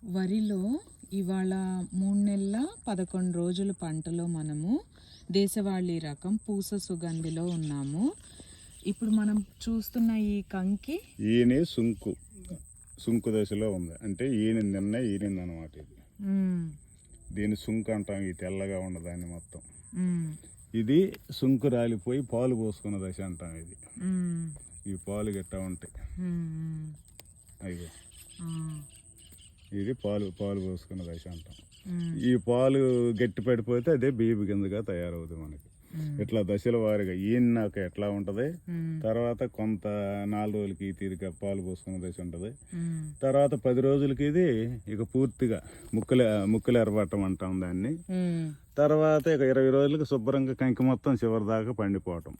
వరిలో ఇవాళ 3 నెలల 11 రోజుల పంటలో మనము దేశవాళీ రకం పూస సుగంధిలో ఉన్నాము. ఇప్పుడు మనం చూస్తున్న ఈ కంకి ఈయన సుంకు దశలో ఉంది. అంటే ఈనింది అనమాట. ఇది దీని సుంకు అంటాం. ఈ తెల్లగా ఉన్నదాన్ని మొత్తం. ఇది సుంకు రాలిపోయి పాలు పోసుకున్న దశ అంటాం. ఇది ఈ పాలు గట్టా ఉంటాయి. అయ్యో, ఇది పాలు పోసుకున్న దశ అంటాం. ఈ పాలు గట్టి పడిపోతే అదే బీబి కిందగా తయారవుతుంది మనకి. ఇట్లా దశల వారిగా ఈయనాక ఎట్లా ఉంటది, తర్వాత కొంత 4 రోజులకి తీరిక పాలు పోసుకున్న దశ ఉంటది. తర్వాత 10 రోజులకి ఇది ఇక పూర్తిగా ముక్కలు ఎరబట్టం అంటాం దాన్ని. తర్వాత ఇక 20 రోజులకి శుభ్రంగా కంకి మొత్తం చివరి దాకా పండిపోవటం.